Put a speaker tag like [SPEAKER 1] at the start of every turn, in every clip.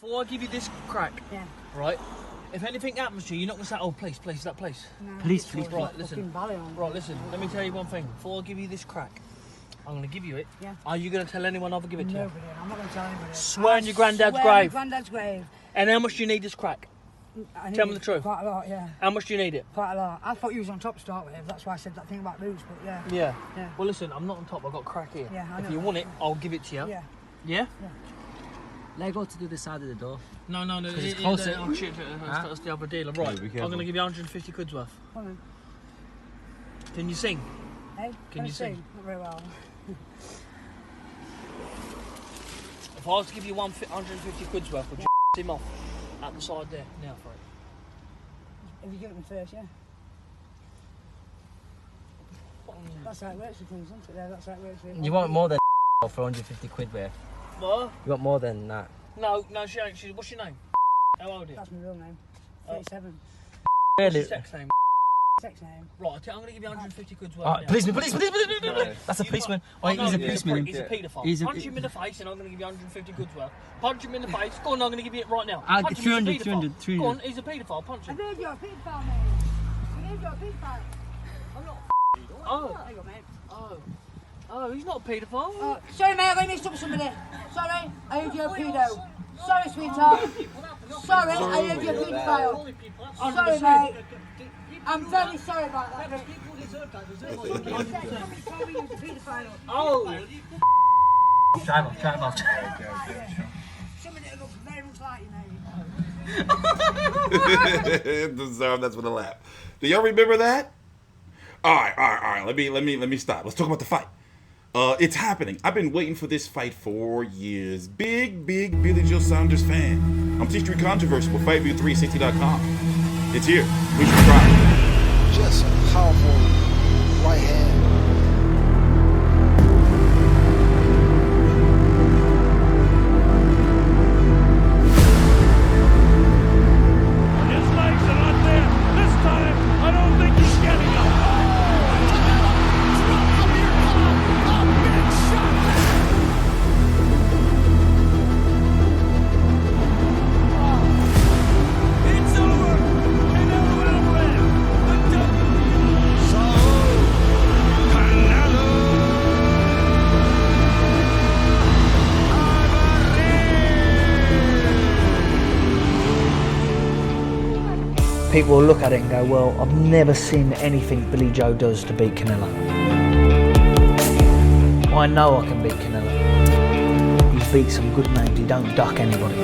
[SPEAKER 1] Before I give you this crack, right? If anything happens to you, you're not gonna say, "Oh, please, that place."
[SPEAKER 2] No,
[SPEAKER 3] Please.
[SPEAKER 1] Right, listen. Right, listen. Let me tell you one thing. Before I give you this crack, I'm gonna give you it.
[SPEAKER 2] Yeah.
[SPEAKER 1] Are you gonna tell anyone I'll give it to you?
[SPEAKER 2] Nobody. I'm not gonna tell anybody.
[SPEAKER 1] Swear on your granddad's
[SPEAKER 2] Swear
[SPEAKER 1] grave.
[SPEAKER 2] on your granddad's grave.
[SPEAKER 1] And how much do you need this crack? Tell me the truth.
[SPEAKER 2] Quite a lot, yeah.
[SPEAKER 1] How much do you need it?
[SPEAKER 2] Quite a lot. I thought you was on top to start with. That's why I said that thing about boots, but yeah.
[SPEAKER 1] Yeah.
[SPEAKER 2] Yeah.
[SPEAKER 1] Well, listen. I'm not on top. I've got crack here.
[SPEAKER 2] Yeah, I know
[SPEAKER 1] if you
[SPEAKER 2] that,
[SPEAKER 1] want it, I'll give it to you.
[SPEAKER 2] Yeah.
[SPEAKER 1] Yeah.
[SPEAKER 3] Let go to the side of the door.
[SPEAKER 1] No.
[SPEAKER 3] it's closer.
[SPEAKER 1] Oh shit! That's the other dealer. Right. I'm gonna give you 150 quid's worth.
[SPEAKER 2] Come on.
[SPEAKER 1] Can you sing?
[SPEAKER 2] Hey,
[SPEAKER 1] Can you sing?
[SPEAKER 2] Not very well.
[SPEAKER 1] If I was to give you 150 quid's worth, would you him off at the side there now for it?
[SPEAKER 2] If you give it me first, yeah. That's how it works with things, isn't it? Yeah, that's how it works with
[SPEAKER 3] You want more than for 150 quid worth?
[SPEAKER 1] What?
[SPEAKER 3] You want more than that?
[SPEAKER 1] No, she ain't. What's your name? How old are you?
[SPEAKER 2] That's my real name. 37.
[SPEAKER 1] What's
[SPEAKER 3] Really?
[SPEAKER 1] your sex name?
[SPEAKER 2] Sex name.
[SPEAKER 1] Right, I'm going to give you 150 quid's worth.
[SPEAKER 3] Oh,
[SPEAKER 1] now.
[SPEAKER 3] policeman! That's a policeman. Oh, he's a policeman.
[SPEAKER 1] He's a paedophile.
[SPEAKER 3] He's a-
[SPEAKER 1] Punch him in the face and I'm going to give you 150 quid's worth. Punch him in the face. Go on, I'm going to give you it right now.
[SPEAKER 3] I'll
[SPEAKER 1] Punch
[SPEAKER 3] get
[SPEAKER 1] him, he's a
[SPEAKER 3] 300,
[SPEAKER 1] paedophile.
[SPEAKER 3] 300.
[SPEAKER 1] Go on, he's a paedophile. Punch
[SPEAKER 2] I
[SPEAKER 1] him.
[SPEAKER 2] heard you're a pedophile, mate. I heard you're a pedophile. I'm not
[SPEAKER 1] Oh.
[SPEAKER 2] There you go, mate.
[SPEAKER 1] Oh, he's not a paedophile.
[SPEAKER 2] Sorry, mate, I mixed up with somebody. Sorry, I heard you're a pedo. Sorry, sweetheart. Sorry, I heard you're a pedophile. Sorry, mate. I'm very sorry about that, mate. Somebody told me you was a pedophile.
[SPEAKER 1] Oh.
[SPEAKER 3] Drive off.
[SPEAKER 2] Somebody that looks very much like you, mate.
[SPEAKER 4] Deserve that's with a laugh. Do y'all remember that? All right. Let me stop. Let's talk about the fight. It's happening. I've been waiting for this fight for years. Big Billy Joe Saunders fan. I'm TstreeT Controversial, FightView360.com. It's here. Please subscribe.
[SPEAKER 5] Just a powerful right hand.
[SPEAKER 6] His legs are not there. This time, I don't think he's getting up. It's over. Canelo Alvarez, the Canelo Alvarez.
[SPEAKER 7] People will look at it and go, well, I've never seen anything Billy Joe does to beat Canelo. I know I can beat Canelo. He's beat some good names, he don't duck anybody.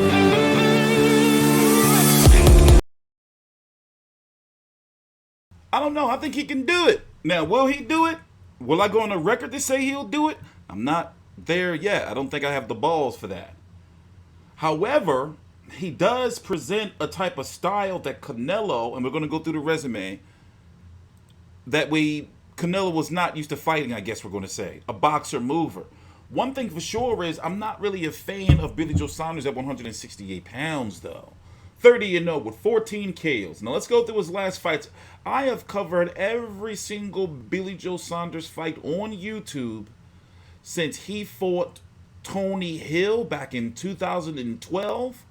[SPEAKER 4] I don't know. I think he can do it. Now, will he do it? Will I go on the record to say he'll do it? I'm not there yet. I don't think I have the balls for that. However, he does present a type of style that Canelo, and we're going to go through the resume, that Canelo was not used to fighting, I guess we're going to say. A boxer mover. One thing for sure is I'm not really a fan of Billy Joe Saunders at 168 pounds, though. 30-0 with 14 KOs. Now let's go through his last fights. I have covered every single Billy Joe Saunders fight on YouTube since he fought Tony Hill back in 2012.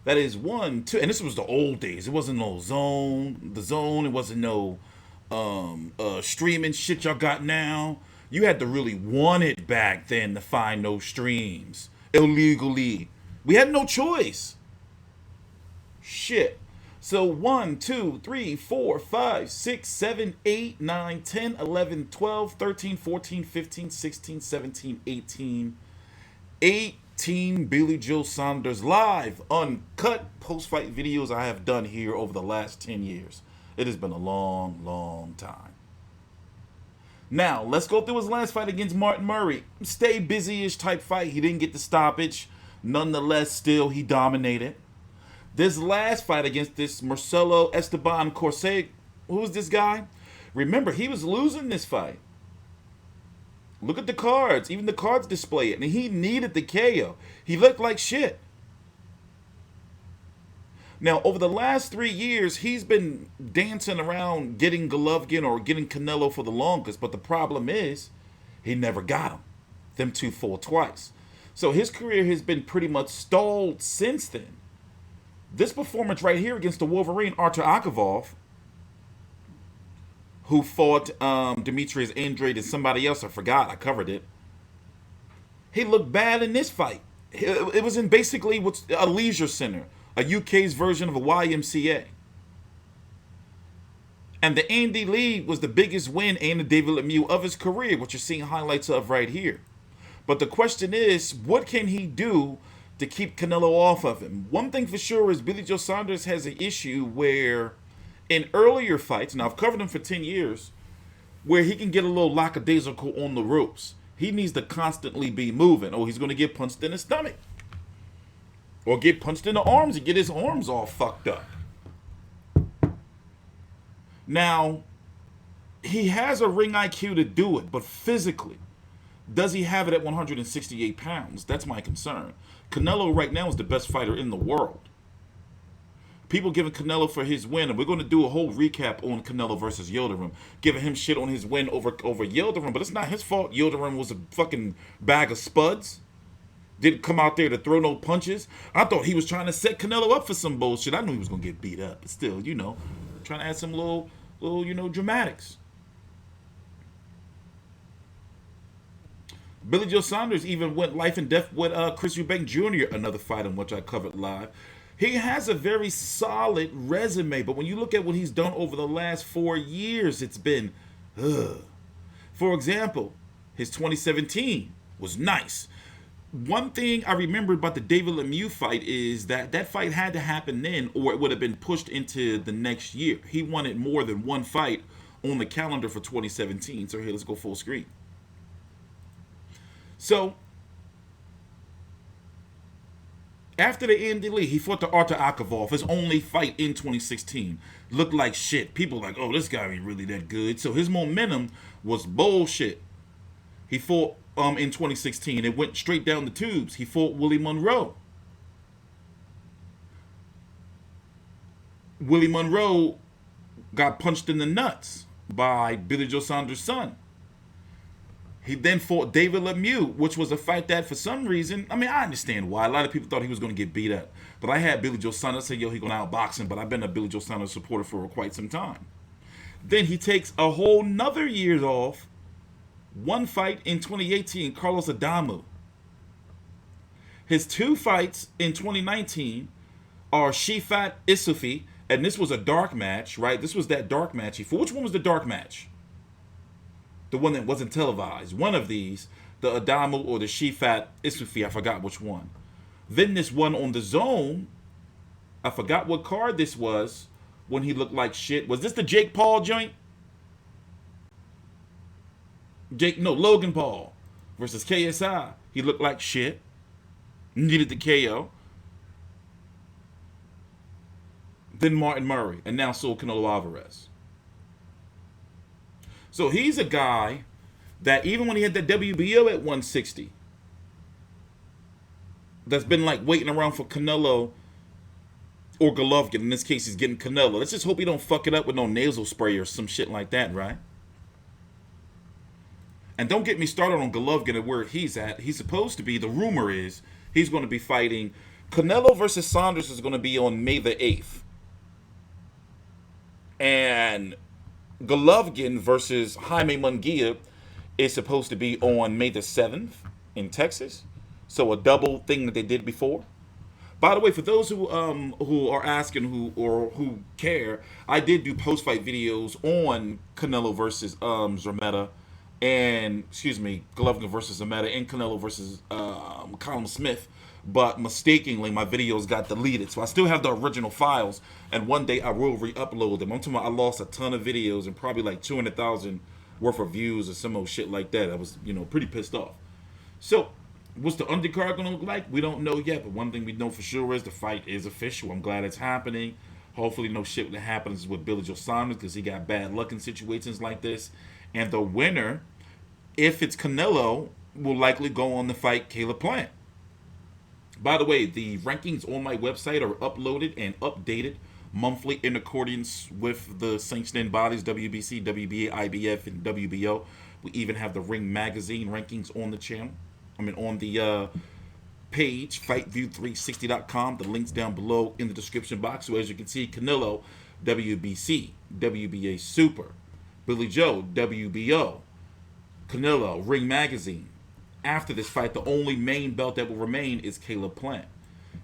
[SPEAKER 4] That is 1, 2, and this was the old days. It wasn't no the zone. It wasn't no streaming shit y'all got now. You had to really want it back then to find those streams illegally. We had no choice. Shit. So 1, 2, 3, 4, 5, 6, 7, 8, 9, 10, 11, 12, 13, 14, 15, 16, 17, 18. 18 Billy Joe Saunders live, uncut post-fight videos I have done here over the last 10 years. It has been a long time. Now, let's go through his last fight against Martin Murray. Stay busy-ish type fight. He didn't get the stoppage. Nonetheless, still, he dominated. This last fight against this Marcelo Esteban Corse, who's this guy? Remember, he was losing this fight. Look at the cards. Even the cards display it. And he needed the KO. He looked like shit. Now, over the last 3 years, he's been dancing around getting Golovkin or getting Canelo for the longest. But the problem is, he never got him. Them two fought twice. So his career has been pretty much stalled since then. This performance right here against the Wolverine, Artur Akavov, who fought Demetrius Andrade and somebody else, I forgot, I covered it. He looked bad in this fight. It was in basically what's a leisure center, a UK's version of a YMCA. And the Andy Lee was the biggest win and the David Lemieux of his career, which you're seeing highlights of right here. But the question is, what can he do to keep Canelo off of him? One thing for sure is Billy Joe Saunders has an issue where in earlier fights, now I've covered him for 10 years, where he can get a little lackadaisical on the ropes. He needs to constantly be moving, or he's going to get punched in the stomach. Or get punched in the arms and get his arms all fucked up. Now, he has a ring IQ to do it, but physically, does he have it at 168 pounds? That's my concern. Canelo right now is the best fighter in the world. People giving Canelo for his win, and we're going to do a whole recap on Canelo versus Yildirim, giving him shit on his win over Yildirim, but it's not his fault. Yildirim was a fucking bag of spuds. Didn't come out there to throw no punches. I thought he was trying to set Canelo up for some bullshit. I knew he was going to get beat up, but still, you know, trying to add some little, you know, dramatics. Billy Joe Saunders even went life and death with Chris Eubank Jr., another fight in which I covered live. He has a very solid resume, but when you look at what he's done over the last 4 years, it's been, For example, his 2017 was nice. One thing I remember about the David Lemieux fight is that that fight had to happen then, or it would have been pushed into the next year. He wanted more than one fight on the calendar for 2017. So here, let's go full screen. So, after the Andy Lee, he fought the Artur Akavov, his only fight in 2016. Looked like shit. People were like, oh, this guy ain't really that good. So his momentum was bullshit. He fought in 2016. It went straight down the tubes. He fought Willie Monroe. Willie Monroe got punched in the nuts by Billy Joe Saunders' son. He then fought David Lemieux, which was a fight that for some reason, I mean, I understand why. A lot of people thought he was going to get beat up. But I had Billy Joe Saunders say, yo, he's going to outbox him. But I've been a Billy Joe Saunders supporter for quite some time. Then he takes a whole nother year off. One fight in 2018, Carlos Adamu. His two fights in 2019 are Shifat Isufi, and this was a dark match, right? This was that dark match he fought. Which one was the dark match? The one that wasn't televised. One of these, the Adamu or the Shifat Isufi, I forgot which one. Then this one on the zone, I forgot what card this was when he looked like shit. Was this the Jake Paul joint? Logan Paul versus KSI. He looked like shit. Needed the KO. Then Martin Murray. And now so Canelo Alvarez. So he's a guy that even when he had the WBO at 160, that's been like waiting around for Canelo or Golovkin. In this case, he's getting Canelo. Let's just hope he don't fuck it up with no nasal spray or some shit like that, right? And don't get me started on Golovkin and where he's at. He's supposed to be, the rumor is, he's going to be fighting. Canelo versus Saunders is going to be on May the 8th. And Golovkin versus Jaime Munguia is supposed to be on May the 7th in Texas. So a double thing that they did before. By the way, for those who are asking who care, I did do post-fight videos on Canelo versus Zermeta. And, Golovkin versus Zermeta and Canelo versus Callum Smith. But mistakenly, my videos got deleted. So I still have the original files. And one day I will re-upload them. I'm talking about I lost a ton of videos and probably like 200,000 worth of views or some old shit like that. I was, pretty pissed off. So, what's the undercard going to look like? We don't know yet. But one thing we know for sure is the fight is official. I'm glad it's happening. Hopefully no shit that happens with Billy Joe Saunders because he got bad luck in situations like this. And the winner, if it's Canelo, will likely go on to fight Caleb Plant. By the way, the rankings on my website are uploaded and updated monthly in accordance with the sanctioning bodies, WBC, WBA, IBF, and WBO. We even have the Ring Magazine rankings on the channel. On the page, fightview360.com. The link's down below in the description box. So as you can see, Canelo, WBC, WBA Super, Billy Joe, WBO, Canelo, Ring Magazine. After this fight, the only main belt that will remain is Caleb Plant.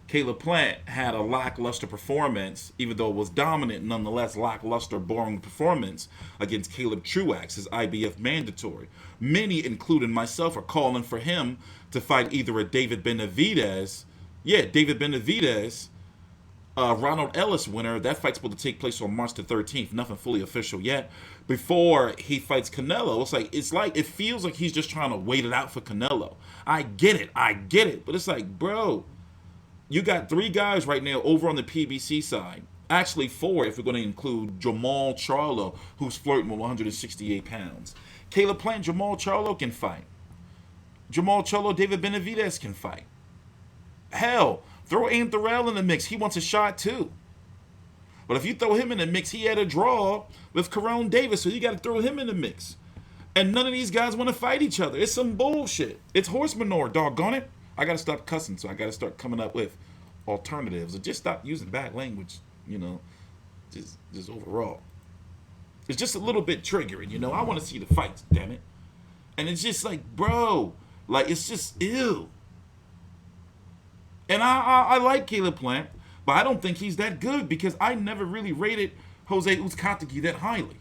[SPEAKER 4] Caleb Plant had a lackluster performance, even though it was dominant, nonetheless lackluster, boring performance against Caleb Truax, his IBF mandatory. Many, including myself, are calling for him to fight either a David Benavidez, Ronald Ellis winner. That fight's supposed to take place on March the 13th. Nothing fully official yet. Before he fights Canelo, it feels like he's just trying to wait it out for Canelo. I get it. But it's like, bro, you got 3 guys right now over on the PBC side. Actually 4 if we're going to include Jamal Charlo, who's flirting with 168 pounds. Caleb Plant, Jamal Charlo can fight. Jamal Charlo, David Benavidez can fight. Hell, throw Aim Thorell in the mix. He wants a shot too. But if you throw him in the mix, he had a draw with Carone Davis, so you got to throw him in the mix. And none of these guys want to fight each other. It's some bullshit. It's horse manure, doggone it. I got to stop cussing, so I got to start coming up with alternatives. Or just stop using bad language, just overall. It's just a little bit triggering, I want to see the fights, damn it. And it's just like, bro, it's just ew. And I like Caleb Plant, but I don't think he's that good because I never really rated Jose Uzcategui that highly.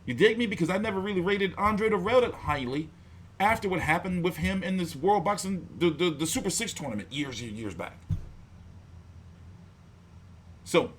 [SPEAKER 4] You dig me? Because I never really rated Andre Dirrell that highly after what happened with him in this World Boxing, the Super 6 tournament years back. So,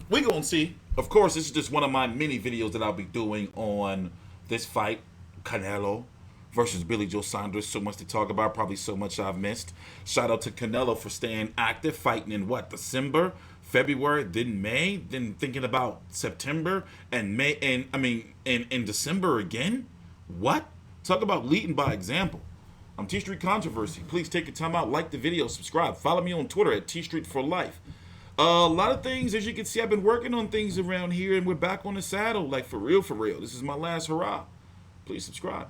[SPEAKER 4] we're going to see. Of course, this is just one of my mini videos that I'll be doing on this fight, Canelo versus Billy Joe Saunders. So much to talk about, probably so much I've missed. Shout out to Canelo for staying active, fighting in December, February, then May, then thinking about September and May, and in December again. What? Talk about leading by example. I'm TstreeT Controversy. Please take your time out, like the video, subscribe, follow me on Twitter at TstreeT for life. A lot of things, as you can see, I've been working on things around here, and we're back on the saddle, for real. This is my last hurrah. Please subscribe.